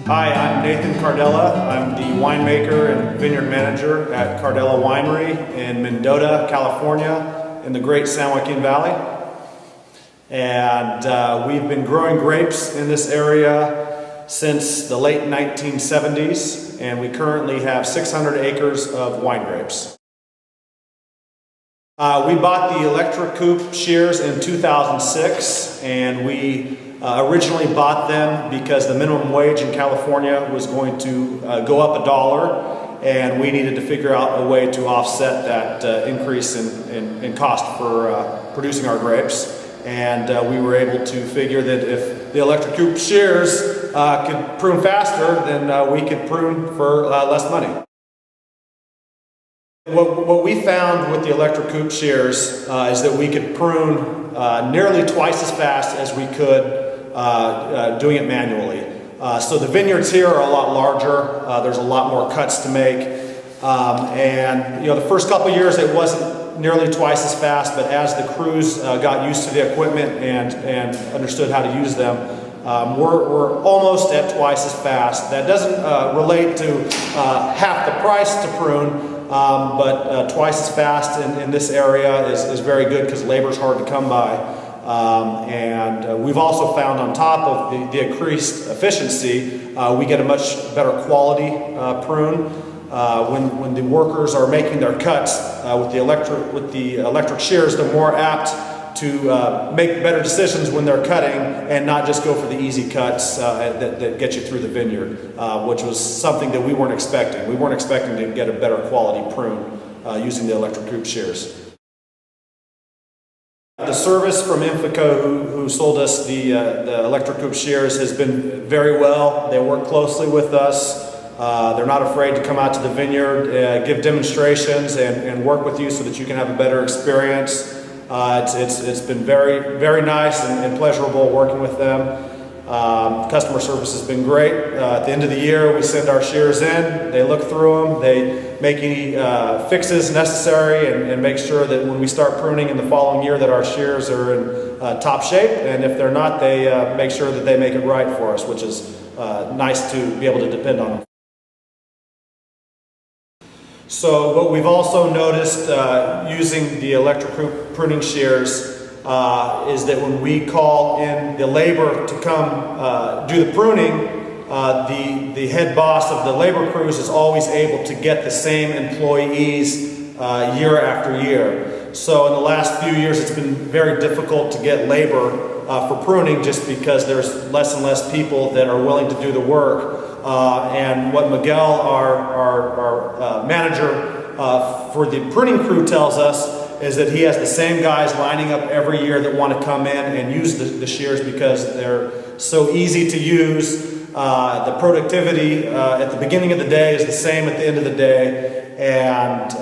Hi, I'm Nathan Cardella. I'm the winemaker and vineyard manager at Cardella Winery in Mendota, California, in the great San Joaquin Valley. And we've been growing grapes in this area since the late 1970s, and we currently have 600 acres of wine grapes. We bought the Electrocoup shears in 2006, and we originally bought them because the minimum wage in California was going to go up $1, and we needed to figure out a way to offset that increase in cost for producing our grapes. And we were able to figure that if the Electrocoup shears could prune faster, then we could prune for less money. What we found with the Electrocoup shears is that we could prune nearly twice as fast as we could doing it manually. So the vineyards here are a lot larger. There's a lot more cuts to make. And the first couple years it wasn't nearly twice as fast, but as the crews got used to the equipment and understood how to use them, we're almost at twice as fast. That doesn't relate to half the price to prune, but twice as fast in this area is very good because labor is hard to come by. And we've also found on top of the increased efficiency, we get a much better quality prune. When the workers are making their cuts with the electric shears, they're more apt to make better decisions when they're cutting and not just go for the easy cuts that get you through the vineyard, which was something that we weren't expecting. We weren't expecting to get a better quality prune using the Electrocoup shears. The service from Infico, who sold us the Electrocoup shears, has been very well. They work closely with us. They're not afraid to come out to the vineyard, give demonstrations, and work with you so that you can have a better experience. It's been very, very nice and pleasurable working with them. Customer service has been great. At the end of the year, we send our shears in. They look through them. They make any fixes necessary and make sure that when we start pruning in the following year that our shears are in top shape. And if they're not, they make sure that they make it right for us, which is nice to be able to depend on them. So what we've also noticed using the Electrocoup pruning shears is that when we call in the labor to come do the pruning, the head boss of the labor crews is always able to get the same employees year after year. So in the last few years it's been very difficult to get labor for pruning just because there's less and less people that are willing to do the work. And what Miguel, our manager for the pruning crew, tells us is that he has the same guys lining up every year that want to come in and use the shears because they're so easy to use. The productivity at the beginning of the day is the same at the end of the day, and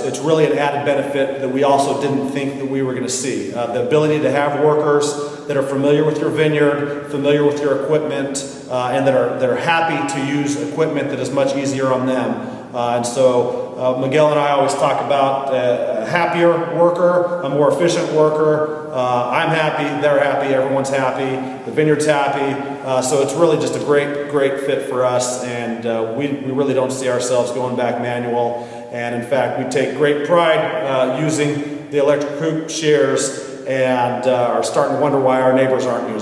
it's really an added benefit that we also didn't think that we were going to see. The ability to have workers that are familiar with your vineyard, familiar with your equipment, and that are happy to use equipment that is much easier on them. And so Miguel and I always talk about a happier worker, a more efficient worker. I'm happy, they're happy, everyone's happy, the vineyard's happy. So it's really just a great fit for us, and we really don't see ourselves going back manual. And in fact, we take great pride using the Electrocoup shears and are starting to wonder why our neighbors aren't using them.